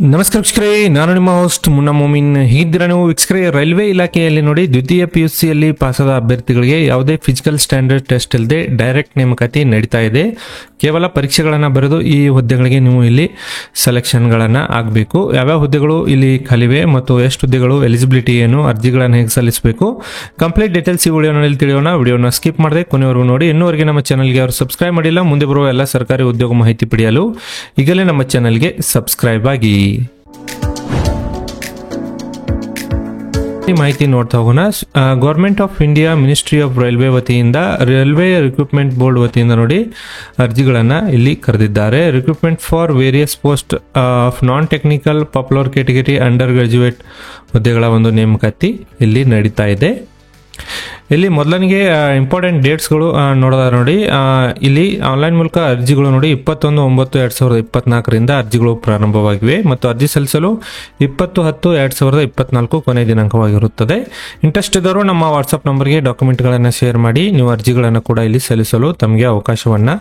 ನಮಸ್ಕಾರ ವೀಕ್ಷಕರೇ, ನಾನು ನಿಮ್ಮ ಹೋಸ್ಟ್ ಮುನ್ನಾ ಮೊಮಿನ್. ಹೀಗಿದ್ದೀರಾ ನೀವು ವೀಕ್ಷಕರೇ? ರೈಲ್ವೆ ಇಲಾಖೆಯಲ್ಲಿ ನೋಡಿ, ದ್ವಿತೀಯ PUCಯಲ್ಲಿ ಪಾಸಾದ ಅಭ್ಯರ್ಥಿಗಳಿಗೆ ಯಾವುದೇ ಫಿಸಿಕಲ್ ಸ್ಟ್ಯಾಂಡರ್ಡ್ ಟೆಸ್ಟ್ ಇಲ್ಲದೆ ಡೈರೆಕ್ಟ್ ನೇಮಕಾತಿ ನಡೀತಾ ಇದೆ. ಕೇವಲ ಪರೀಕ್ಷೆಗಳನ್ನು ಬರೆದು ಈ ಹುದ್ದೆಗಳಿಗೆ ನೀವು ಇಲ್ಲಿ ಸೆಲೆಕ್ಷನ್ಗಳನ್ನು ಆಗಬೇಕು. ಯಾವ್ಯಾವ ಹುದ್ದೆಗಳು ಇಲ್ಲಿ ಖಾಲಿವೆ ಮತ್ತು ಎಷ್ಟು ಹುದ್ದೆಗಳು, ಎಲಿಜಿಬಿಲಿಟಿ ಏನು, ಅರ್ಜಿಗಳನ್ನು ಹೇಗೆ ಸಲ್ಲಿಸಬೇಕು, ಕಂಪ್ಲೀಟ್ ಡೀಟೇಲ್ಸ್ ಈ ವಿಡಿಯೋನಲ್ಲಿ ತಿಳಿಯೋಣ. ವಿಡಿಯೋನ ಸ್ಕಿಪ್ ಮಾಡದೆ ಕೊನೆವರೆಗೂ ನೋಡಿ. ಇನ್ನೂವರೆಗೆ ನಮ್ಮ ಚಾನಲ್ಗೆ ಅವರು ಸಬ್ಸ್ಕ್ರೈಬ್ ಮಾಡಿಲ್ಲ, ಮುಂದೆ ಬರುವ ಎಲ್ಲ ಸರ್ಕಾರಿ ಉದ್ಯೋಗ ಮಾಹಿತಿ ಪಡೆಯಲು ಈಗಲೇ ನಮ್ಮ ಚಾನಲ್ಗೆ ಸಬ್ಸ್ಕ್ರೈಬ್ ಆಗಿ. ಮಾಹಿತಿ ನೋಡ್ತಾ ಹೋಗೋಣ. Government of India ministry of railway ವತಿಯಿಂದ ರೈಲ್ವೆ ರಿಕ್ರೂಟ್ಮೆಂಟ್ ಬೋರ್ಡ್ ವತಿಯಿಂದ ನೋಡಿ ಅರ್ಜಿಗಳನ್ನು ಇಲ್ಲಿ ಕರೆದಿದ್ದಾರೆ. Recruitment for various post of non technical popular category under graduate ಹುದ್ದೆಗಳ ಒಂದು ನೇಮಕಾತಿ ಇಲ್ಲಿ ನಡೀತಾ ಇದೆ. ಇಲ್ಲಿ ಮೊದಲನಿಗೆ ಇಂಪಾರ್ಟೆಂಟ್ ಡೇಟ್ಸ್ಗಳು ನೋಡೋದಾದ್ರೆ ನೋಡಿ, ಇಲ್ಲಿ ಆನ್ಲೈನ್ ಮೂಲಕ ಅರ್ಜಿಗಳು ನೋಡಿ 21/9/2024 ಅರ್ಜಿಗಳು ಪ್ರಾರಂಭವಾಗಿವೆ ಮತ್ತು ಅರ್ಜಿ ಸಲ್ಲಿಸಲು 20/10/2024 ಕೊನೆಯ ದಿನಾಂಕವಾಗಿರುತ್ತದೆ. ಇಂಟ್ರೆಸ್ಟ್ ಇದ್ದವರು ನಮ್ಮ ವಾಟ್ಸಪ್ ನಂಬರ್ಗೆ ಡಾಕ್ಯುಮೆಂಟ್ಗಳನ್ನು ಶೇರ್ ಮಾಡಿ ನೀವು ಅರ್ಜಿಗಳನ್ನು ಕೂಡ ಇಲ್ಲಿ ಸಲ್ಲಿಸಲು ತಮಗೆ ಅವಕಾಶವನ್ನು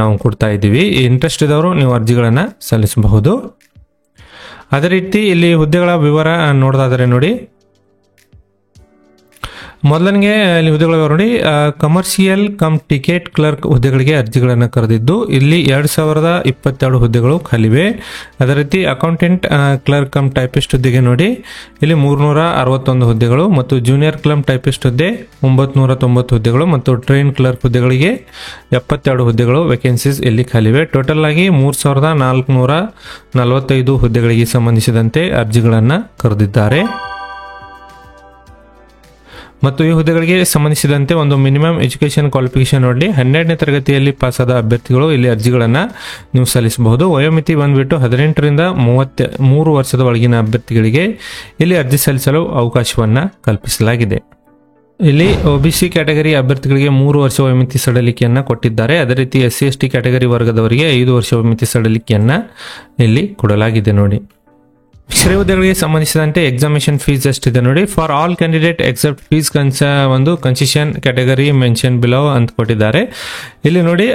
ನಾವು ಕೊಡ್ತಾ ಇದ್ದೀವಿ. ಇಂಟ್ರೆಸ್ಟ್ ಇದ್ದವರು ನೀವು ಅರ್ಜಿಗಳನ್ನು ಸಲ್ಲಿಸಬಹುದು. ಅದೇ ರೀತಿ ಇಲ್ಲಿ ಹುದ್ದೆಗಳ ವಿವರ ನೋಡೋದಾದರೆ ನೋಡಿ, ಮೊದಲನಿಗೆ ಇಲ್ಲಿ ಹುದ್ದೆಗಳು ನೋಡಿ, ಕಮರ್ಷಿಯಲ್ ಕಮ್ ಟಿಕೆಟ್ ಕ್ಲರ್ಕ್ ಹುದ್ದೆಗಳಿಗೆ ಅರ್ಜಿಗಳನ್ನು ಕರೆದಿದ್ದು ಇಲ್ಲಿ 2022 ಹುದ್ದೆಗಳು ಖಾಲಿವೆ. ಅದೇ ರೀತಿ ಅಕೌಂಟೆಂಟ್ ಕ್ಲರ್ಕ್ ಕಮ್ ಟೈಪಿಸ್ಟ್ ಹುದ್ದೆಗೆ ನೋಡಿ ಇಲ್ಲಿ 361 ಹುದ್ದೆಗಳು ಮತ್ತು ಜೂನಿಯರ್ ಕ್ಲರ್ಕ್ ಟೈಪಿಸ್ಟ್ ಹುದ್ದೆ 990 ಹುದ್ದೆಗಳು ಮತ್ತು ಟ್ರೈನ್ ಕ್ಲರ್ಕ್ ಹುದ್ದೆಗಳಿಗೆ 72 ಹುದ್ದೆಗಳು ವೇಕೆನ್ಸೀಸ್ ಇಲ್ಲಿ ಖಾಲಿವೆ. ಟೋಟಲ್ ಆಗಿ 3445 ಹುದ್ದೆಗಳಿಗೆ ಸಂಬಂಧಿಸಿದಂತೆ ಅರ್ಜಿಗಳನ್ನು ಕರೆದಿದ್ದಾರೆ ಮತ್ತು ಈ ಹುದ್ದೆಗಳಿಗೆ ಸಂಬಂಧಿಸಿದಂತೆ ಒಂದು ಮಿನಿಮಮ್ ಎಜುಕೇಷನ್ ಕ್ವಾಲಿಫಿಕೇಶನ್ ನೋಡಿ 12ನೇ ತರಗತಿಯಲ್ಲಿ ಪಾಸಾದ ಅಭ್ಯರ್ಥಿಗಳು ಇಲ್ಲಿ ಅರ್ಜಿಗಳನ್ನು ನೀವು ಸಲ್ಲಿಸಬಹುದು. ವಯೋಮಿತಿ ಬಂದ್ಬಿಟ್ಟು 18ರಿಂದ 33 ವರ್ಷದ ಒಳಗಿನ ಅಭ್ಯರ್ಥಿಗಳಿಗೆ ಇಲ್ಲಿ ಅರ್ಜಿ ಸಲ್ಲಿಸಲು ಅವಕಾಶವನ್ನು ಕಲ್ಪಿಸಲಾಗಿದೆ. ಇಲ್ಲಿ OBC ಕ್ಯಾಟಗರಿ ಅಭ್ಯರ್ಥಿಗಳಿಗೆ 3 ವರ್ಷ ವಯೋಮಿತಿ ಸಡಿಲಿಕೆಯನ್ನು ಕೊಟ್ಟಿದ್ದಾರೆ. ಅದೇ ರೀತಿ SC/ST ಕ್ಯಾಟಗರಿ ವರ್ಗದವರಿಗೆ 5 ವರ್ಷ ವಯೋಮಿತಿ ಸಡಿಲಿಕೆಯನ್ನು ಇಲ್ಲಿ ಕೊಡಲಾಗಿದೆ ನೋಡಿ. ಶ್ರೀ ಹುದ್ದೆಗಳಿಗೆ ಸಂಬಂಧಿಸಿದಂತೆ ಎಕ್ಸಾಮಿನೇಷನ್ ಫೀಸ್ ಎಷ್ಟಿದೆ ನೋಡಿ. For all candidate except fees ಒಂದು ಕನ್ಸೆಷನ್ ಕ್ಯಾಟಗರಿ ಮೆನ್ಷನ್ ಬಿಲೋ ಅಂತ ಕೊಟ್ಟಿದ್ದಾರೆ. ಇಲ್ಲಿ ನೋಡಿ,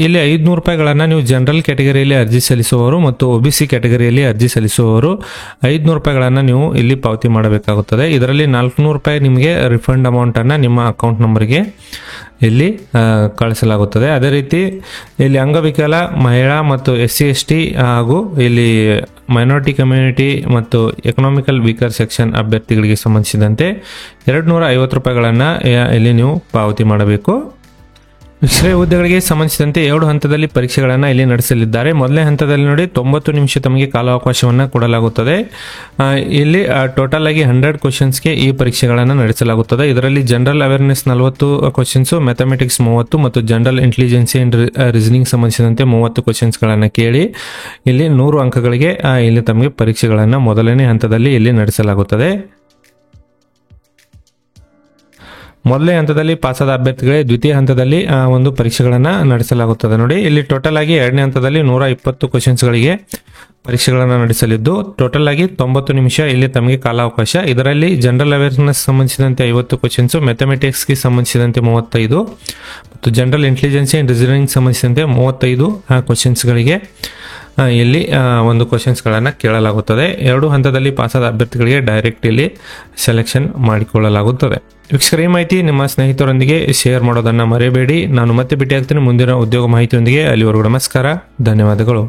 ಇಲ್ಲಿ 500 ರೂಪಾಯಿಗಳನ್ನು ನೀವು ಜನರಲ್ ಕ್ಯಾಟಗರಿಯಲ್ಲಿ ಅರ್ಜಿ ಸಲ್ಲಿಸುವವರು ಮತ್ತು OBC ಕ್ಯಾಟಗರಿಯಲ್ಲಿ ಅರ್ಜಿ ಸಲ್ಲಿಸುವವರು 500 ರೂಪಾಯಿಗಳನ್ನು ನೀವು ಇಲ್ಲಿ ಪಾವತಿ ಮಾಡಬೇಕಾಗುತ್ತದೆ. ಇದರಲ್ಲಿ 400 ರೂಪಾಯಿ ನಿಮಗೆ ರಿಫಂಡ್ ಅಮೌಂಟನ್ನು ನಿಮ್ಮ ಅಕೌಂಟ್ ನಂಬರ್ಗೆ ಇಲ್ಲಿ ಕಳಿಸಲಾಗುತ್ತದೆ. ಅದೇ ರೀತಿ ಇಲ್ಲಿ ಅಂಗವಿಕಲ, ಮಹಿಳಾ ಮತ್ತು SC/ST ಹಾಗೂ ಇಲ್ಲಿ ಮೈನಾರಿಟಿ ಕಮ್ಯುನಿಟಿ ಮತ್ತು ಎಕನಾಮಿಕಲ್ ವೀಕರ್ ಸೆಕ್ಷನ್ ಅಭ್ಯರ್ಥಿಗಳಿಗೆ ಸಂಬಂಧಿಸಿದಂತೆ 250 ರೂಪಾಯಿಗಳನ್ನು ಇಲ್ಲಿ ನೀವು ಪಾವತಿ ಮಾಡಬೇಕು. ಶ್ರೇಯ ಹುದ್ದೆಗಳಿಗೆ ಸಂಬಂಧಿಸಿದಂತೆ 2 ಹಂತದಲ್ಲಿ ಪರೀಕ್ಷೆಗಳನ್ನು ಇಲ್ಲಿ ನಡೆಸಲಿದ್ದಾರೆ. ಮೊದಲನೇ ಹಂತದಲ್ಲಿ ನೋಡಿ 90 ನಿಮಿಷ ತಮಗೆ ಕಾಲಾವಕಾಶವನ್ನು ಕೊಡಲಾಗುತ್ತದೆ. ಇಲ್ಲಿ ಟೋಟಲ್ ಆಗಿ 100 ಕ್ವಶನ್ಸ್ಗೆ ಈ ಪರೀಕ್ಷೆಗಳನ್ನು ನಡೆಸಲಾಗುತ್ತದೆ. ಇದರಲ್ಲಿ ಜನರಲ್ ಅವೇರ್ನೆಸ್ 40 ಕ್ವಶನ್ಸು, ಮ್ಯಾಥಮೆಟಿಕ್ಸ್ 30 ಮತ್ತು ಜನರಲ್ ಇಂಟೆಲಿಜೆನ್ಸಿ ಅಂಡ್ ರೀಸನಿಂಗ್ ಸಂಬಂಧಿಸಿದಂತೆ 30 ಕ್ವಶನ್ಸ್ಗಳನ್ನು ಕೇಳಿ ಇಲ್ಲಿ 100 ಅಂಕಗಳಿಗೆ ಇಲ್ಲಿ ತಮಗೆ ಪರೀಕ್ಷೆಗಳನ್ನು ಮೊದಲನೇ ಹಂತದಲ್ಲಿ ಇಲ್ಲಿ ನಡೆಸಲಾಗುತ್ತದೆ. ಮೊದಲನೇ ಹಂತದಲ್ಲಿ ಪಾಸಾದ ಅಭ್ಯರ್ಥಿಗಳಿಗೆ ದ್ವಿತೀಯ ಹಂತದಲ್ಲಿ ಒಂದು ಪರೀಕ್ಷೆಗಳನ್ನು ನಡೆಸಲಾಗುತ್ತದೆ ನೋಡಿ. ಇಲ್ಲಿ ಟೋಟಲ್ ಆಗಿ 2ನೇ ಹಂತದಲ್ಲಿ 120 ಕ್ವಶನ್ಸ್ಗಳಿಗೆ ಪರೀಕ್ಷೆಗಳನ್ನು ನಡೆಸಲಿದ್ದು ಟೋಟಲ್ ಆಗಿ 90 ನಿಮಿಷ ಇಲ್ಲಿ ತಮಗೆ ಕಾಲಾವಕಾಶ. ಇದರಲ್ಲಿ ಜನರಲ್ ಅವೇರ್ನೆಸ್ ಸಂಬಂಧಿಸಿದಂತೆ 50 ಕ್ವಶನ್ಸು, ಮ್ಯಾಥಮೆಟಿಕ್ಸ್ಗೆ ಸಂಬಂಧಿಸಿದಂತೆ 35 ಮತ್ತು ಜನರಲ್ ಇಂಟೆಲಿಜೆನ್ಸಿ ಅಂಡ್ ರೀಸನಿಂಗ್ ಸಂಬಂಧಿಸಿದಂತೆ 35 ಕ್ವಶನ್ಸ್ಗಳಿಗೆ ಇಲ್ಲಿ ಒಂದು ಕ್ವಶನ್ಸ್ಗಳನ್ನು ಕೇಳಲಾಗುತ್ತದೆ. 2 ಹಂತದಲ್ಲಿ ಪಾಸಾದ ಅಭ್ಯರ್ಥಿಗಳಿಗೆ ಡೈರೆಕ್ಟ್ ಇಲ್ಲಿ ಸೆಲೆಕ್ಷನ್ ಮಾಡಿಕೊಳ್ಳಲಾಗುತ್ತದೆ. ವೀಕ್ಷಕರ, ಈ ಮಾಹಿತಿ ನಿಮ್ಮ ಸ್ನೇಹಿತರೊಂದಿಗೆ ಶೇರ್ ಮಾಡೋದನ್ನು ಮರೆಯಬೇಡಿ. ನಾನು ಮತ್ತೆ ಭೇಟಿಯಾಗ್ತೀನಿ ಮುಂದಿನ ಉದ್ಯೋಗ ಮಾಹಿತಿಯೊಂದಿಗೆ. ಅಲ್ಲಿವರೆಗೂ ನಮಸ್ಕಾರ, ಧನ್ಯವಾದಗಳು.